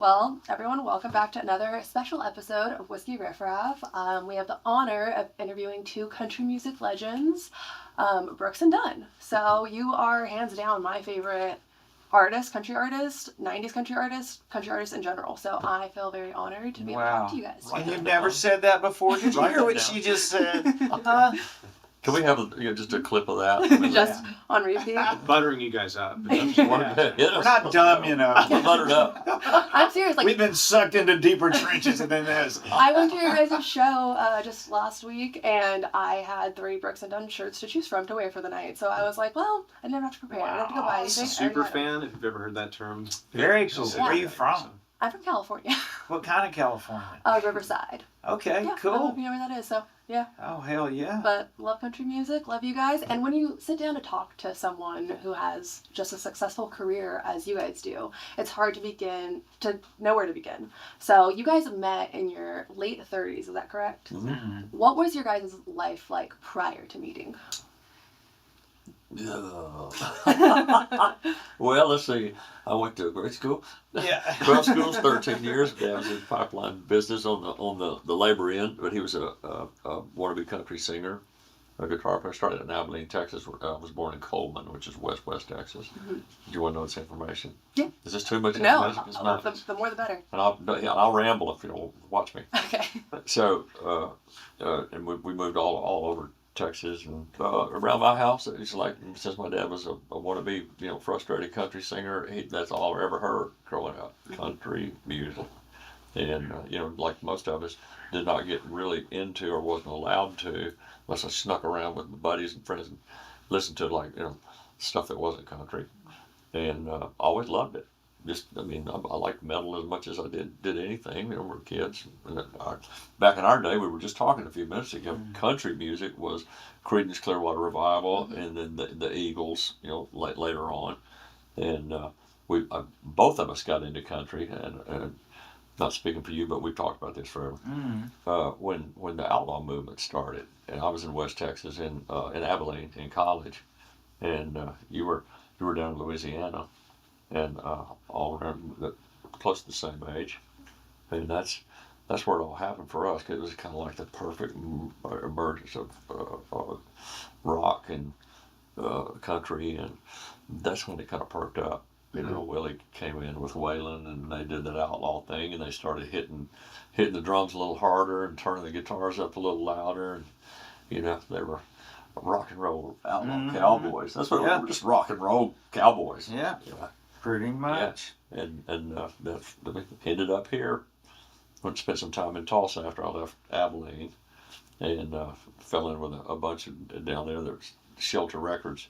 Well, everyone, welcome back to another special episode of Whiskey Riff Raff. We have the honor of interviewing two country music legends, Brooks and Dunn. So you are hands down my favorite artist, country artist, 90s country artist in general. So I feel very honored to be able to talk to you guys. And you never said that before. Did you hear what she just said? Can we have just a clip of that? Just on repeat. Buttering you guys up. We're not dumb, you know. We're buttered up. I'm serious. We've been sucked into deeper trenches than this. I went to your guys' show just last week, and I had 3 Brooks and Dunn shirts to choose from to wear for the night. So I was like, well, I didn't have to prepare. I didn't have to go buy anything. Super fan, if you've ever heard that term. Very cool. Yeah. Where are you from? I'm from California. What kind of California? Riverside. Okay, Yeah, I don't know cool. if you know where that is, so yeah. Oh, hell yeah. But love country music, love you guys. And when you sit down to talk to someone who has just a successful career as you guys do, it's hard to know where to begin. So you guys met in your late 30s, is that correct? Mm-hmm. What was your guys' life like prior to meeting? Well, let's see. I went to grade school. Yeah. 12 schools, 13 years. Dad was in pipeline business on the labor end, but he was a wannabe country singer, a guitar player. Started in Abilene, Texas. I was born in Coleman, which is west Texas. Mm-hmm. Do you want to know this information? Yeah. Is this too much No, information? the more the better. And I'll ramble if you don't watch me. Okay. So, and we moved all over Texas, and around my house, it's like, since my dad was a wannabe, frustrated country singer, that's all I ever heard growing up, country music. And, like most of us, did not get really into or wasn't allowed to, unless I snuck around with my buddies and friends and listened to, stuff that wasn't country. And I always loved it. I liked metal as much as I did anything. We were kids. And back in our day, we were just talking a few minutes ago, country music was Creedence Clearwater Revival, and then the Eagles, later on. And both of us got into country, and not speaking for you, but we've talked about this forever. When the outlaw movement started, and I was in West Texas in Abilene in college, and you were down in Louisiana. And all around close to the same age, and that's where it all happened for us. Cause it was kind of like the perfect emergence of rock and country, and that's when it kind of perked up. Willie came in with Waylon, and they did that outlaw thing, and they started hitting the drums a little harder and turning the guitars up a little louder, and they were rock and roll outlaw cowboys. That's what we were, just rock and roll cowboys. Yeah. Pretty much. Yeah. And that ended up here. Went to spend some time in Tulsa after I left Abilene, and fell in with a bunch of down there. There was Shelter Records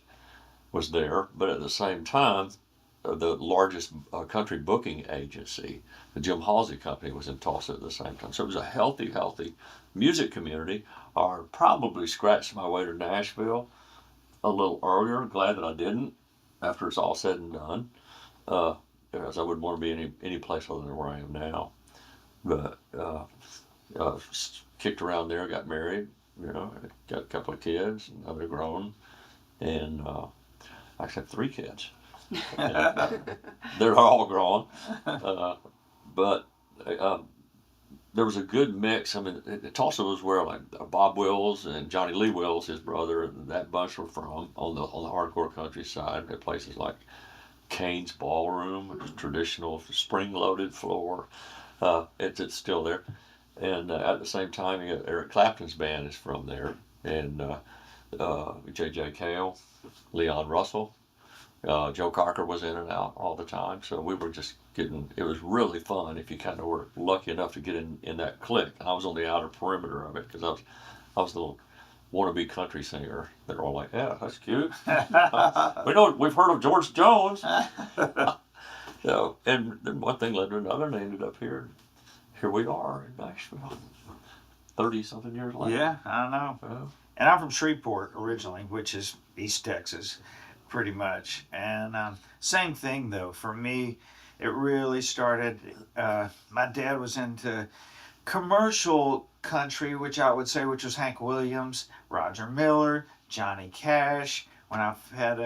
was there, but at the same time, the largest country booking agency, the Jim Halsey Company, was in Tulsa at the same time. So it was a healthy music community. I probably scratched my way to Nashville a little earlier. Glad that I didn't, after it's all said and done. Because I wouldn't want to be any place other than where I am now. But kicked around there, got married, got a couple of kids, and now they're grown, and I actually have 3 kids. And, they're all grown, but there was a good mix. I mean, Tulsa was where Bob Wills and Johnny Lee Wills, his brother, and that bunch were from on the hardcore country side. At places like Kane's Ballroom, which is traditional spring-loaded floor. It's still there. And at the same time, Eric Clapton's band is from there. And J.J. Cale, Leon Russell, Joe Cocker was in and out all the time. So we were just it was really fun if you kind of were lucky enough to get in that clique. And I was on the outer perimeter of it because I was the little wannabe country singer. They're all like, yeah, that's cute. We've heard of George Jones. So, and then one thing led to another, and I ended up here. Here we are in Nashville, 30-something years later. Yeah, I know. And I'm from Shreveport originally, which is East Texas, pretty much. And same thing, though. For me, it really started, my dad was into commercial country, which was Hank Williams, Roger Miller, Johnny Cash. When I had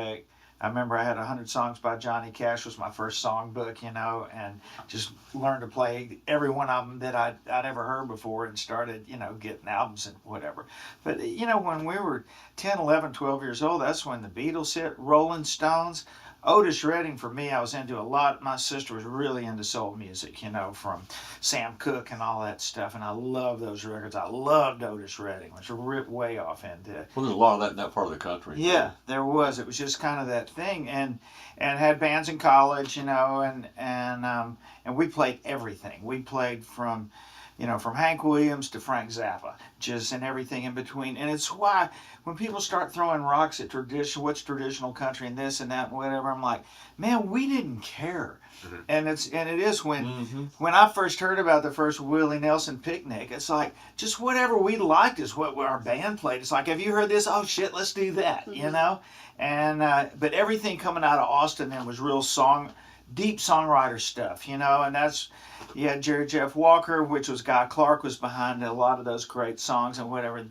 I remember I had 100 Songs by Johnny Cash was my first songbook, you know, and just learned to play every one of them that I'd ever heard before and started, you know, getting albums and whatever. But, you know, when we were 10, 11, 12 years old, that's when the Beatles hit, Rolling Stones. Otis Redding, for me, I was into a lot. My sister was really into soul music, you know, from Sam Cooke and all that stuff, and I love those records. I loved Otis Redding, which ripped way off into. Well, there's a lot of that in that part of the country. Yeah, there was. It was just kind of that thing, and had bands in college, you know, and we played everything. We played from, you know, from Hank Williams to Frank Zappa, just and everything in between. And it's why when people start throwing rocks at what's traditional country and this and that and whatever, I'm like, man, we didn't care. Mm-hmm. And it is when I first heard about the first Willie Nelson picnic, it's like just whatever we liked is what our band played. It's like, have you heard this? Oh shit, let's do that, you know. And but everything coming out of Austin then was real deep songwriter stuff, you know, and that's, you had Jerry Jeff Walker, which was Guy Clark was behind a lot of those great songs and whatever.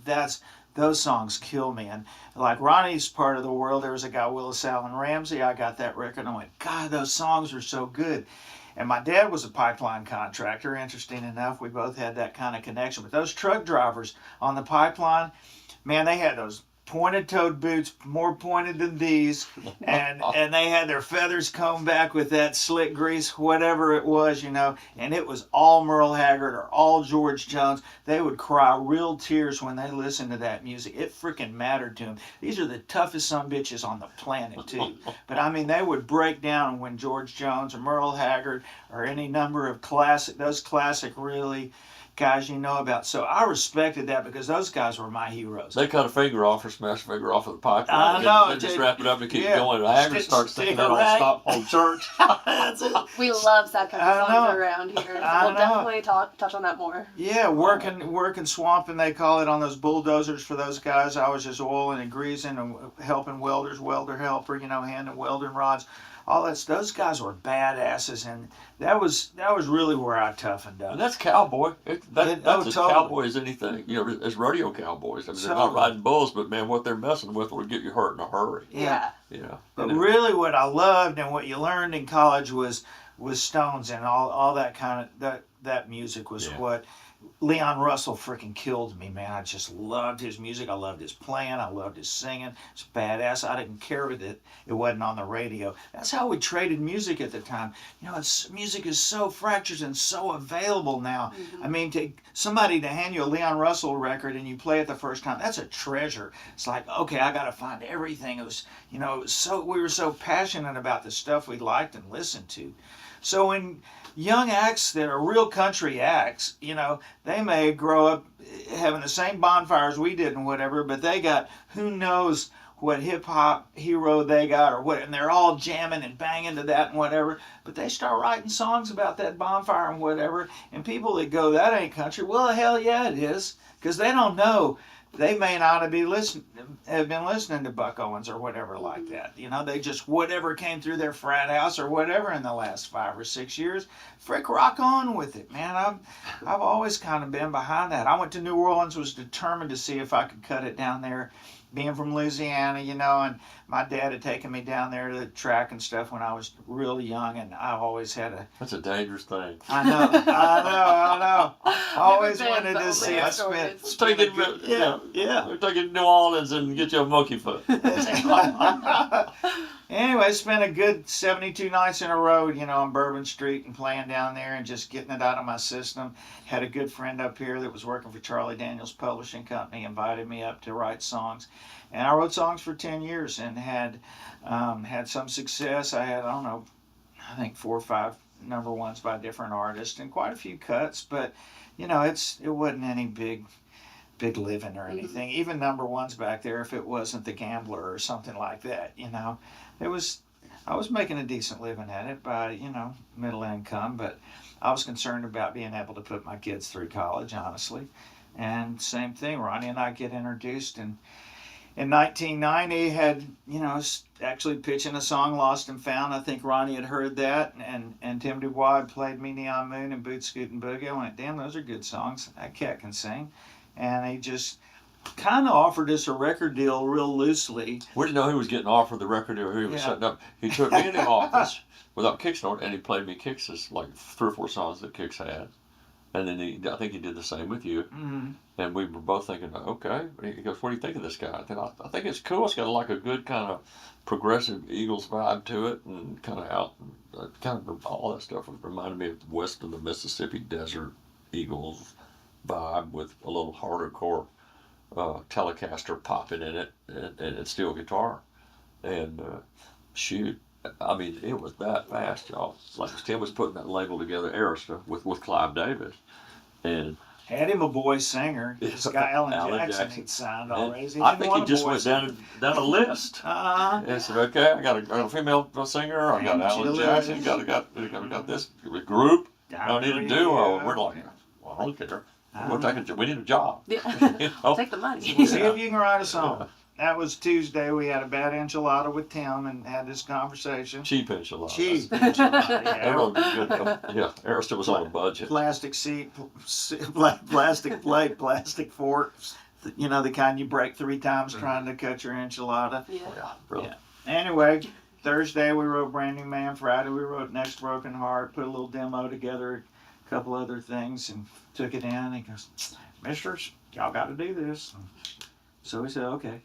Those songs kill me. And like Ronnie's part of the world, there was a guy, Willis Allen Ramsey. I got that record and I went, God, those songs were so good. And my dad was a pipeline contractor. Interesting enough, we both had that kind of connection. But those truck drivers on the pipeline, man, they had those pointed-toed boots, more pointed than these, and they had their feathers combed back with that slick grease, whatever it was, you know, and it was all Merle Haggard or all George Jones. They would cry real tears when they listened to that music. It freaking mattered to them. These are the toughest sumbitches on the planet, too. But, I mean, they would break down when George Jones or Merle Haggard or any number of those classic really guys you know about. So I respected that because those guys were my heroes. They cut a finger off or smashed a finger off of the pipe. I know. And just wrap it up and keep going. Haggard starts singing that on Stop Home Church. That's it. We love sad country I songs know. around here. So I we'll know. definitely touch on that more. Yeah, working swamping, they call it, on those bulldozers for those guys. I was just oiling and greasing and helping welders, welder helper, you know, handing welding rods. All that. Those guys were badasses, and that was really where I toughened up. And that's cowboy. That's as totally. cowboy as anything. You know, as rodeo cowboys. I mean, they're not Totally. riding bulls, but man, what they're messing with will get you hurt in a hurry. Yeah. You know. But really, what I loved and what you learned in college was Stones and all that kind of that music was what. Leon Russell freaking killed me, man. I just loved his music. I loved his playing. I loved his singing. It's badass. I didn't care that it wasn't on the radio. That's how we traded music at the time. You know, music is so fractured and so available now. I mean, somebody to hand you a Leon Russell record and you play it the first time, that's a treasure. It's like, okay, I got to find everything. It was, you know, we were so passionate about the stuff we liked and listened to. So when young acts that are real country acts, you know, they may grow up having the same bonfires we did and whatever, but they got who knows what hip hop hero they got or what, and they're all jamming and banging to that and whatever, but they start writing songs about that bonfire and whatever, and people that go, that ain't country, well, hell yeah it is, because they don't know. They may not have been listening to Buck Owens or whatever like that. You know, they just, whatever came through their frat house or whatever in the last 5 or 6 years, frick, rock on with it, man. I've always kind of been behind that. I went to New Orleans, was determined to see if I could cut it down there. Being from Louisiana, you know, and my dad had taken me down there to the track and stuff when I was really young, and I always had That's a dangerous thing. I know. I always Never been, wanted to but see. I've I heard stories. spent Take it, yeah. We're taking New Orleans and get you a monkey foot. Anyway, spent a good 72 nights in a row, you know, on Bourbon Street and playing down there and just getting it out of my system. Had a good friend up here that was working for Charlie Daniels Publishing Company, invited me up to write songs. And I wrote songs for 10 years and had some success. I had, I think 4 or 5 number ones by different artists and quite a few cuts, but, you know, it wasn't any big living or anything. Even number ones back there, if it wasn't The Gambler or something like that, you know, I was making a decent living at it by, you know, middle income, but I was concerned about being able to put my kids through college, honestly. And same thing, Ronnie and I get introduced, and in 1990 had, you know, actually pitching a song, Lost and Found. I think Ronnie had heard that, and Tim Dubois had played Me Neon Moon and Boot Scootin' Boogie. I went, damn, those are good songs. That cat can sing. And he just kind of offered us a record deal real loosely. We didn't know who was getting offered the record deal, who he was Yeah. setting up. He took me in the office without Kicks on it, and he played me Kicks, like 3 or 4 songs that Kicks had. And then I think he did the same with you. Mm-hmm. And we were both thinking, okay. He goes, what do you think of this guy? I think it's cool. It's got like a good kind of progressive Eagles vibe to it, and kind of all that stuff reminded me of the west of the Mississippi desert Eagles vibe with a little harder core Telecaster popping in it and steel guitar. And shoot, I mean, it was that fast, y'all. Like Tim was putting that label together, Arista, with Clive Davis. And Had him a boy singer. This guy Alan Jackson Jackson. had signed already. I think he just went down a list. Uh-huh. And said, okay, I got a female singer, I got Alan Jackson, got this group, I don't need a duo. We're like, well, I don't care. We need a job. Yeah. You know? Take the money. See if you can write a song. That was Tuesday. We had a bad enchilada with Tim and had this conversation. Cheap enchiladas. Cheap enchilada. Everyone Yeah. was good. Yeah, Arista was on a budget. Plastic seat, plastic plate, plastic fork. You know, the kind you break 3 times trying to cut your enchilada. Yeah. Yeah, really. Yeah. Anyway, Thursday we wrote Brand New Man. Friday we wrote Next Broken Heart. Put a little demo together, a couple other things, and took it in. And he goes, "Misters, y'all got to do this." So we said, "Okay."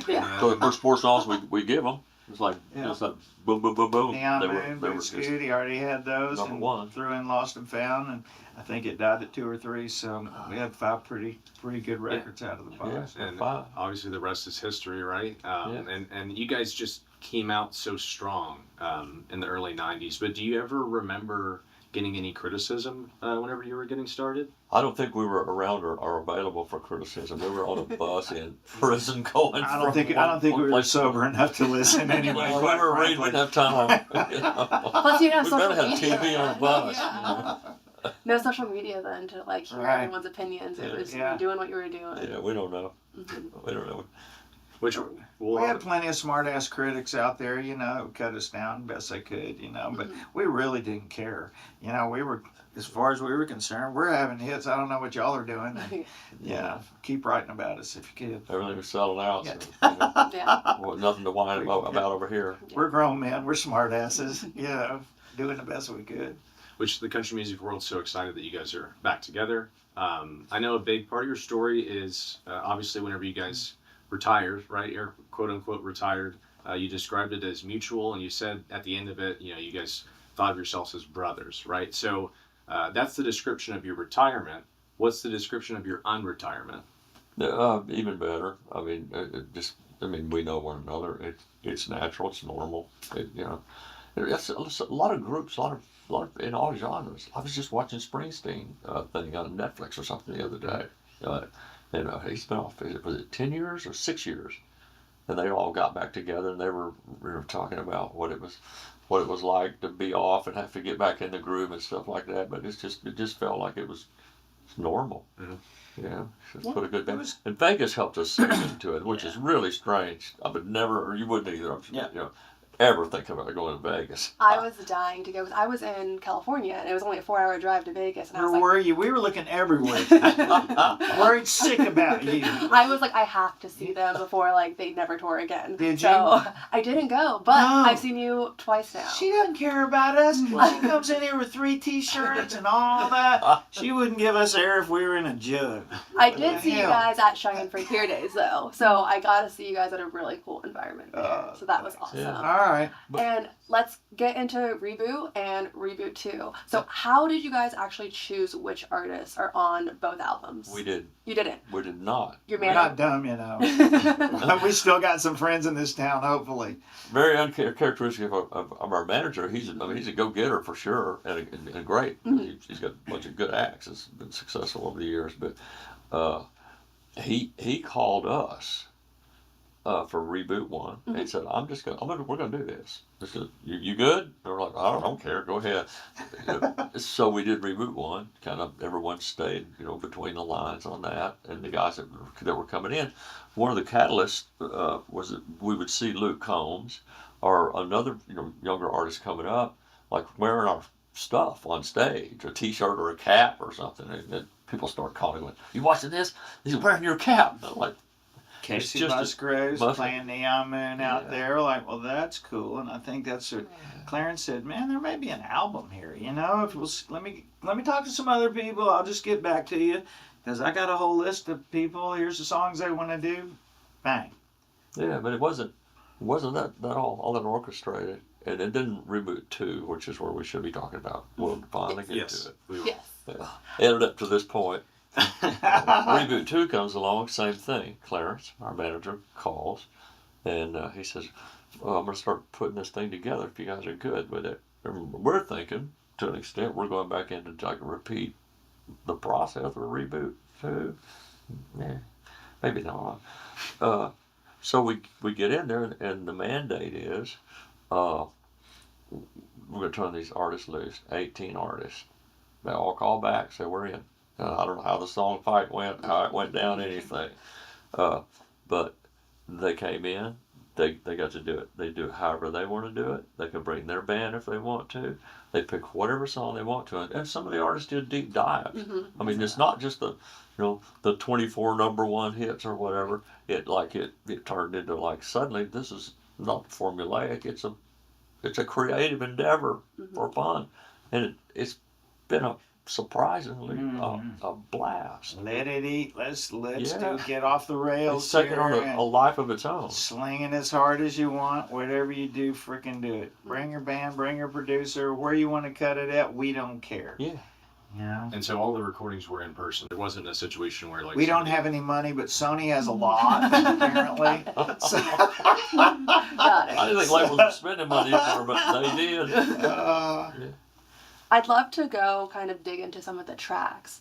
Yeah. So the first 4 songs we give them, it was like, Yeah. just like boom, boom, boom, boom. Neon They were Moon, Boot just, Scoot, he already had those, number and one. threw in Lost and Found, and I think it died at 2 or 3. So we had 5 pretty good records out of the box. Yeah. And 5. obviously the rest is history, right? Yeah. And you guys just came out so strong in the early 90s. But do you ever remember getting any criticism whenever you were getting started? I don't think we were around or available for criticism. We were on a bus in prison going. I don't think we were sober enough to listen anyway. We quite were reading frankly. enough time. You know. Plus, you know, We social better have media. TV on the bus. Yeah. No social media then to like hear Right. everyone's opinions. It was Yeah. you doing what you were doing. Yeah, we don't know. Mhm. We don't know. Which We had plenty of smart-ass critics out there, you know, who cut us down best they could, you know, but we really didn't care. You know, we were, as far as we were concerned, we're having hits. I don't know what y'all are doing. Yeah, keep writing about us if you could. Everything was selling out. Yeah. So, you know, Yeah. well, nothing to whine about over here. We're grown men. We're smart-asses, you know, doing the best we could. which the country music world's so excited that you guys are back together. I know a big part of your story is obviously whenever you guys retired, right? You're quote unquote retired. You described it as mutual, and you said at the end of it, you know, you guys thought of yourselves as brothers, right? So that's the description of your retirement. What's the description of your unretirement? Even better. I mean, we know one another. It's natural. It's normal. You know, it's a lot of groups, a lot of in all genres. I was just watching Springsteen thing on Netflix or something the other day. And he's been off. Was it 10 years or 6 years? And they all got back together, and they were talking about what it was like to be off and have to get back in the groove and stuff like that. But it just felt like it was normal. Mm-hmm. Yeah, just Yeah, put a good band. was- And Vegas helped us into it, which is really strange. I would never, or you wouldn't either. Yeah. You know, ever think about going to Vegas. I was dying to go. I was in California, and it was only a 4-hour drive to Vegas, and I was Where like, were you? We were looking everywhere. Worried sick about you. I was like, I have to see them before like they never tour again. Did So I didn't go, but No. I've seen you twice now. She doesn't care about us. She comes in here with 3 T-shirts and all that. She wouldn't give us air if we were in a jug. I What did the see you hell? guys at Cheyenne Frontier Days though, so I got to see you guys at a really cool environment there. So that was awesome. Yeah. All right. And let's get into Reboot and Reboot 2. So how did you guys actually choose which artists are on both albums? We did You didn't. not. You're We're married. not dumb, you know. We still got some friends in this town, hopefully. Very uncharacteristic of our manager. He's a go-getter for sure, and great. Mhm. He's got a bunch of good acts. It's been successful over the years, but he called us for Reboot 1 and said, we're gonna do this. He said, you good? And we're like, I don't care, go ahead. So we did Reboot 1. Kind of everyone stayed, between the lines on that, and the guys that were coming in. One of the catalysts was that we would see Luke Combs or another younger artist coming up, like wearing our stuff on stage, a T-shirt or a cap or something. And people start calling me, "You watching this? He's wearing your cap." I'm like, Casey just a- Musgraves playing Neon Moon out Yeah. there. Like, well, that's cool. And I think that's what Clarence said. Man, there may be an album here. You know, if we'll, let me talk to some other people. I'll just get back to you because I got a whole list of people. Here's the songs they want to do. Bang. yeah, but it wasn't that all that orchestrated. And then Reboot II, which is where we should be talking about. We'll finally get Yes. to it. We will. Yes. Yeah. Ended up to this point. Reboot 2 comes along, same thing. Clarence, our manager, calls and he says, "Well, I'm going to start putting this thing together if you guys are good with it." And we're thinking, to an extent, we're going back into like repeat the process of Reboot 2. Yeah, maybe not. So we get in there, and the mandate is we're going to turn these artists loose, 18 artists. They all call back, say we're in. I don't know how the song fight went, how it went down, anything. But they came in, they got to do it. They do it however they want to do it. They can bring their band if they want to. They pick whatever song they want to. And some of the artists did deep dives. I mean, it's not just the 24 #1 hits or whatever. It turned into like, suddenly this is not formulaic. It's a creative endeavor for fun. And it's been a surprisingly a blast. Let it eat. Let's Yeah. get off the rails. It's taken here on and a life of its own. slinging as hard as you want. Whatever you do, freaking do it. Bring your band, bring your producer, where you want to cut it at. We don't care. Yeah. You know? And so all the recordings were in person. There wasn't a situation where like We don't have any money, but Sony has a lot, apparently. So, Got it. I didn't think labels were spending money for it, but they did. I'd love to go kind of dig into some of the tracks.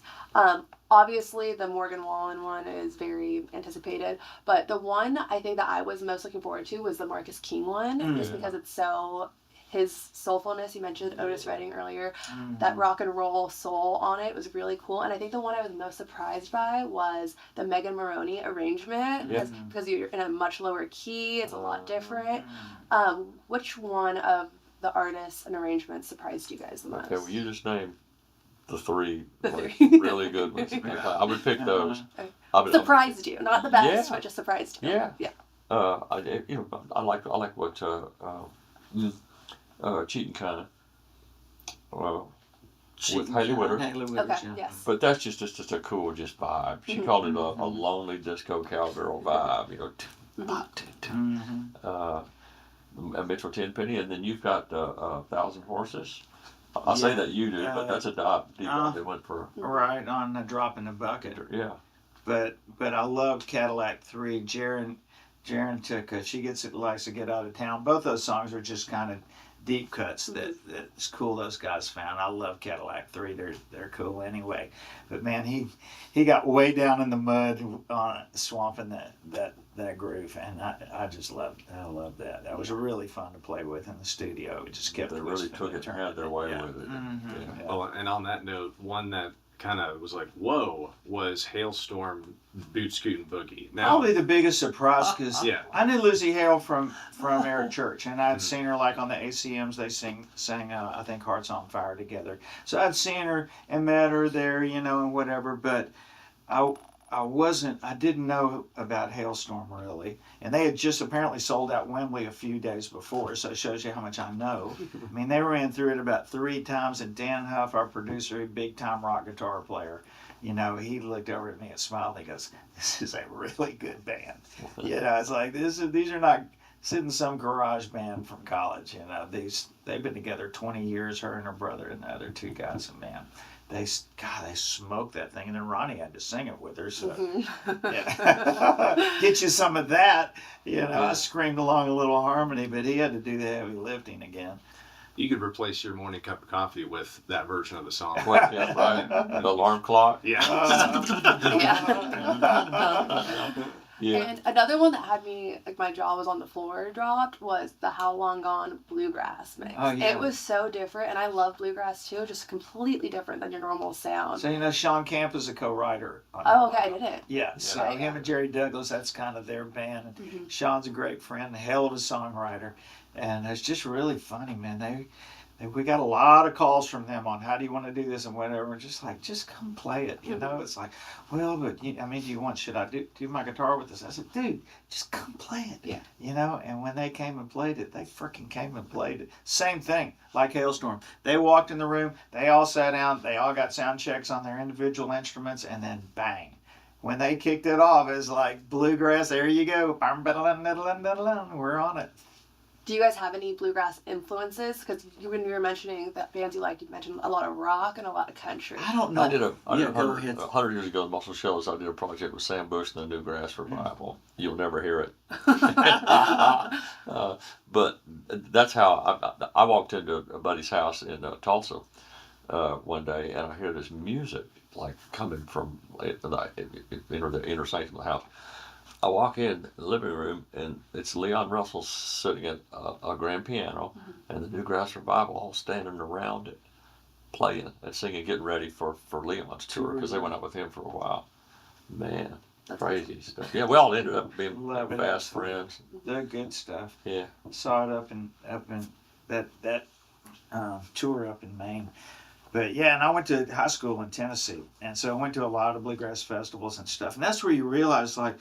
Obviously, the Morgan Wallen one is very anticipated, but the one I think that I was most looking forward to was the Marcus King one, just because it's so, his soulfulness, you mentioned Otis Redding earlier, that rock and roll soul on it was really cool, and I think the one I was most surprised by was the Megan Maroney arrangement, because you're in a much lower key, it's a lot different. Which one of the artists and arrangements surprised you guys the most? Okay, well, you just named the three three. really good ones. I would pick those. Surprised you, not the best, Yeah. but just surprised you. Yeah. Yeah. I like what Cheating Kinda. With Hayley Whitter. Okay, yes. But that's just a cool vibe. She called it a lonely disco cowgirl vibe, Mitchell Tenpenny, and then you've got 1,000 Horses. I say that you do, but that's a deep dive. They went for right on Drop in the Bucket. yeah. But I love Cadillac 3. Jaren took likes to get out of town. Both those songs are just kind of deep cuts that's cool those guys found. I love Cadillac 3. They're cool anyway. But man, he got way down in the mud swamping that groove, and I love that. That was really fun to play with in the studio. It just kept They really took it and had their way with it. Yeah. Well, and on that note, one that kind of was like, whoa, was Hailstorm Boot Scootin' Boogie. Now, Probably the biggest surprise because Yeah. I knew Lucy Hale from Eric Church, and I'd seen her like on the ACMs. They sang I think Hearts on Fire together. So I'd seen her and met her there, and whatever. But I didn't know about Hailstorm really, and they had just apparently sold out Wembley a few days before. So it shows you how much I know. I mean, they ran through it about 3 times, and Dan Huff, our producer, a big time rock guitar player. He looked over at me and smiled. He goes, "This is a really good band." It's like these are not sitting some garage band from college. They've been together 20 years. Her and her brother and the other 2 guys. And man, they smoked that thing. And then Ronnie had to sing it with her. So get you some of that. I screamed along a little harmony, but he had to do the heavy lifting again. you could replace your morning cup of coffee with that version of the song. Well, yeah, right. The alarm clock. Yeah. Yeah. And another one that had me, like my jaw was on the floor dropped, was the How Long Gone Bluegrass mix. Oh, yeah. It was so different, and I love bluegrass too, just completely different than your normal sound. So Sean Camp is a co-writer. Oh, okay, I didn't. Yeah, so Okay, him and Jerry Douglas, that's kind of their band. And Sean's a great friend, a hell of a songwriter, and it's just really funny, man. we got a lot of calls from them on how do you want to do this and whatever. We're just like, just come play it, you know. It's like, well, but I mean, should I do my guitar with this? I said, dude, just come play it, Yeah. you know. And when they came and played it, they freaking came and played it. Same thing, like Hailstorm. They walked in the room, they all sat down, they all got sound checks on their individual instruments, and then bang. When they kicked it off, it was like bluegrass. There you go, we're on it. Do you guys have any bluegrass influences? Because when you were mentioning that bands you liked, you mentioned a lot of rock and a lot of country. I don't know. I did a Yeah, go 100, ahead. 100 years ago in Muscle Shoals, I did a project with Sam Bush and the Newgrass Revival. You'll never hear it. But that's how I walked into a buddy's house in Tulsa one day, and I hear this music like coming from the inner sanctum of the house. I walk in the living room, and it's Leon Russell sitting at a grand piano, and the Newgrass Revival all standing around it, playing and singing, getting ready for Leon's tour, because they went out with him for a while. Man, That's crazy stuff. Yeah, we all ended up being Love it. fast friends. The good stuff. Yeah. Saw it up in that tour up in Maine. But yeah, and I went to high school in Tennessee, and so I went to a lot of bluegrass festivals and stuff. And that's where you realize, like,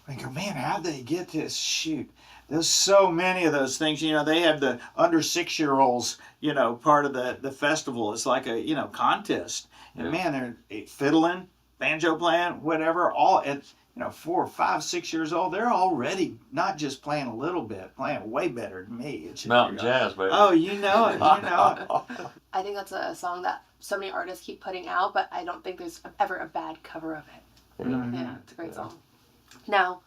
I go, man, how'd they get this? Shoot, there's so many of those things. You know, they have the under 6-year-olds, you know, part of the festival. It's like a, you know, contest. And Yeah. man, they're fiddling, banjo playing, whatever, all at, you know, 4, 5, 6 years old. They're already not just playing a little bit, playing way better than me. It's Mountain jazz, baby. Oh, you know it. You know it. I think that's a song that so many artists keep putting out, but I don't think there's ever a bad cover of it. Yeah, it's a great song. Now,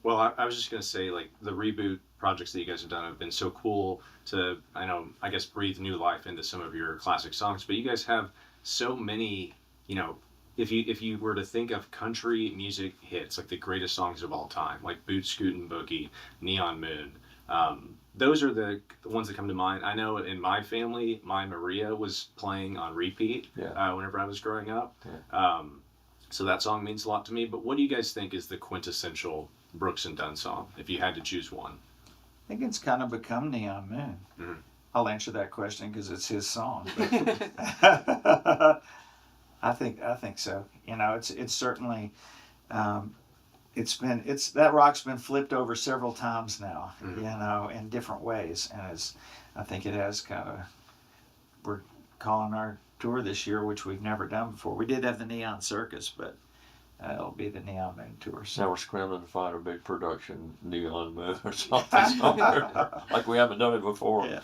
Well, I was just going to say, like, the Reboot projects that you guys have done have been so cool to, I guess, breathe new life into some of your classic songs. But you guys have so many, you know, if you were to think of country music hits, like the greatest songs of all time, like Boot Scootin' Boogie, Neon Moon, those are the ones that come to mind. I know in my family, my Maria was playing on repeat whenever I was growing up. Yeah. So that song means a lot to me. But what do you guys think is the quintessential Brooks and Dunn song, if you had to choose one? I think it's kind of become Neon Moon. Mhm. I'll answer that question because it's his song. But I think so. You know, it's certainly that rock's been flipped over several times now. Mhm. You know, in different ways, and I think it has kind of. We're calling our tour this year, which we've never done before. We did have the Neon Circus, but it'll be the Neon Moon tour. Now we're scrambling to find a big production Neon Moon or something somewhere. Like we haven't done it before. Yeah.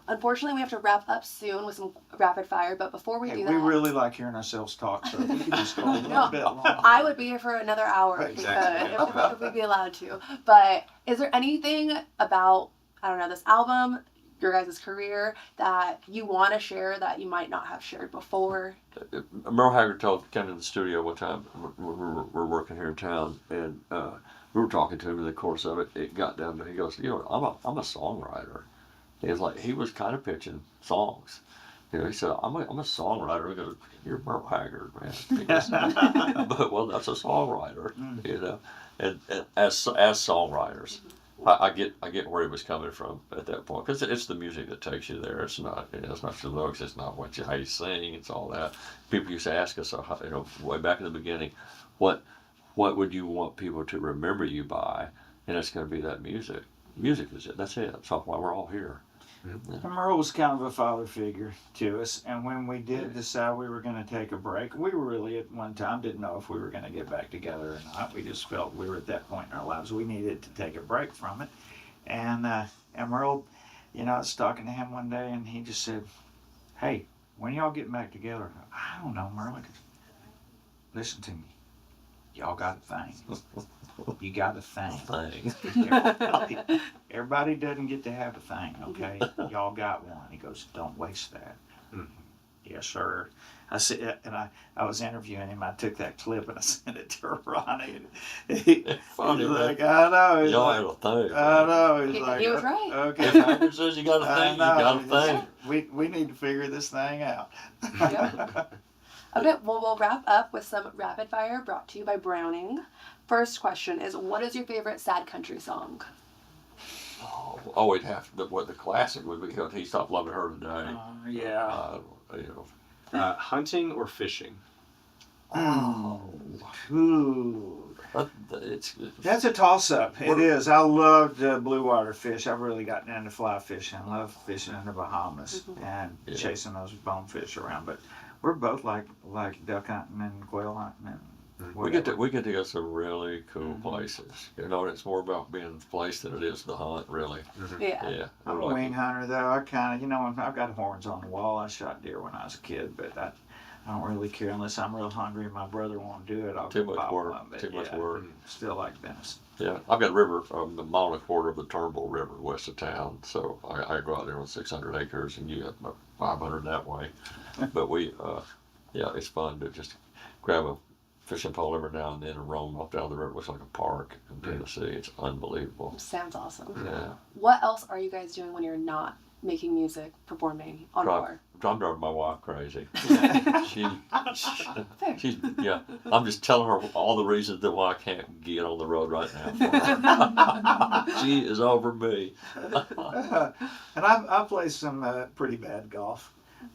unfortunately, we have to wrap up soon with some rapid fire, but before we Hey, do we that, really like hearing ourselves talk, so if we could just go a little No, bit longer. I would be here for another hour if we Exactly. could, if we'd be allowed to. But is there anything about, I don't know, this album, your guys' career, that you want to share that you might not have shared before? Merle Haggard came to the studio one time. We're working here in town, and we were talking to him in the course of it. It got down to, he goes, you know, I'm a songwriter. He was kind of pitching songs. You know, he said, I'm a songwriter. We go, you're Merle Haggard, man. He goes, but well, that's a songwriter. You know, and as songwriters. I get where he was coming from at that point, because it's the music that takes you there. It's not, you know, it's not the looks. It's not how you sing. It's all that. People used to ask us, you know, way back in the beginning, what would you want people to remember you by? And it's going to be that music. Music is it. That's it. That's why we're all here. And Merle was kind of a father figure to us, and when we did decide we were going to take a break, we really at one time didn't know if we were going to get back together or not. We just felt we were at that point in our lives we needed to take a break from it. And Merle, you know, I was talking to him one day, and he just said, "Hey, when y'all getting back together?" I don't know, Merle. Listen to me. Y'all got a thing. You got a thing. Everybody doesn't get to have a thing, okay? Y'all got one. He goes, don't waste that. Yes, sir. I said, and I was interviewing him. I took that clip and I sent it to Ronnie. And he's Funny, like, man. I know. He's Y'all like, had a thing. I know. He's He like, was right. Okay. If Haggard says you got a thing, you got a thing. We need to figure this thing out. Yep. Okay, well, we'll wrap up with some rapid fire brought to you by Browning. First question is, what is your favorite sad country song? It'd have to, what the classic would be, He Stopped Loving Her Today. Yeah. You know. Hunting or fishing? Ooh. That's a toss-up. It is. I love blue water fish. I've really gotten into fly fishing. I love fishing in the Bahamas and chasing those bonefish around. But we're both like duck hunting and quail hunting and we get to go some really cool places. You know, it's more about being the place than it is the hunt, really. Yeah. I'm a wing hunter, though. I kind of, I've got horns on the wall. I shot deer when I was a kid, but I don't really care unless I'm real hungry and my brother won't do it. I'll Too go much pop work. one, but Too much work. Still like venison. Yeah, I've got a river, the mile and a quarter of the Turnbull River west of town, so I go out there on 600 acres and you have about 500 that way. But it's fun to just grab a fishing pole every now and then and roam off down the river. It looks like a park in Tennessee. It's unbelievable. Sounds awesome. Yeah. What else are you guys doing when you're not making music, performing on tour? I'm driving my wife crazy. She's I'm just telling her all the reasons that why I can't get on the road right now. She is over me. And I play some pretty bad golf,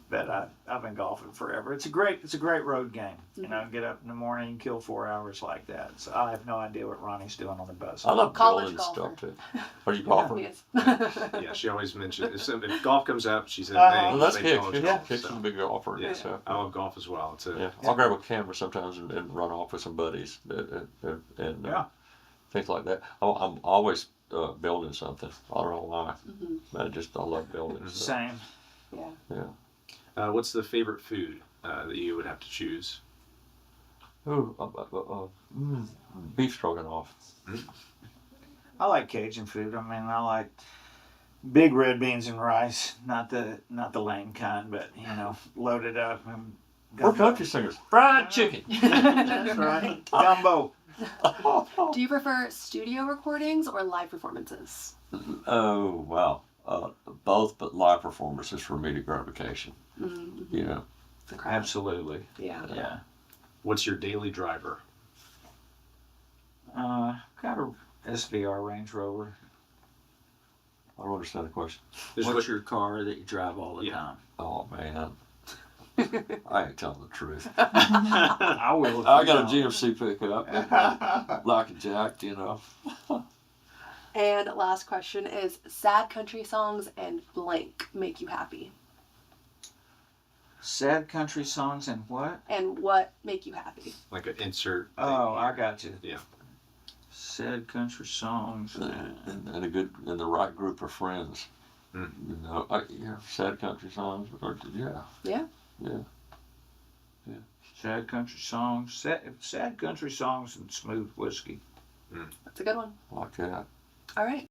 but I've been golfing forever. It's a great road game. You know, get up in the morning and kill 4 hours like that. So I have no idea what Ronnie's doing on the bus. I love College building golfer. stuff too. Are you golfer? Yes. Yeah, she always mentions if golf comes up, she said, Well, that's play Kick. college golf. Kick's a big golfer. Yeah, So. I love golf as well. I'll grab a camera sometimes and run off with some buddies and things like that. I'm always building something. I don't know why. I love building. So. Same. Yeah. What's the favorite food that you would have to choose? Ooh, beef stroganoff. I like Cajun food. I mean, I like big red beans and rice, not the lame kind, but loaded up. And We're country singers. Fried chicken. That's right. Gumbo. Do you prefer studio recordings or live performances? Oh, wow. Both, but live performances for immediate gratification. You know. Absolutely. Yeah. What's your daily driver? Got a SVR Range Rover. I don't understand the question. What's your car that you drive all the time? Oh, man. I ain't telling the truth. I will. I got a GMC pickup. Like a jack, And last question is, sad country songs and blank make you happy? Sad country songs and what? And what make you happy? Like an insert. Oh, I got you. Yeah. Sad country songs and the right group of friends. Sad country songs. Yeah. Sad country songs. Sad country songs and smooth whiskey. That's a good one. Like that. All right.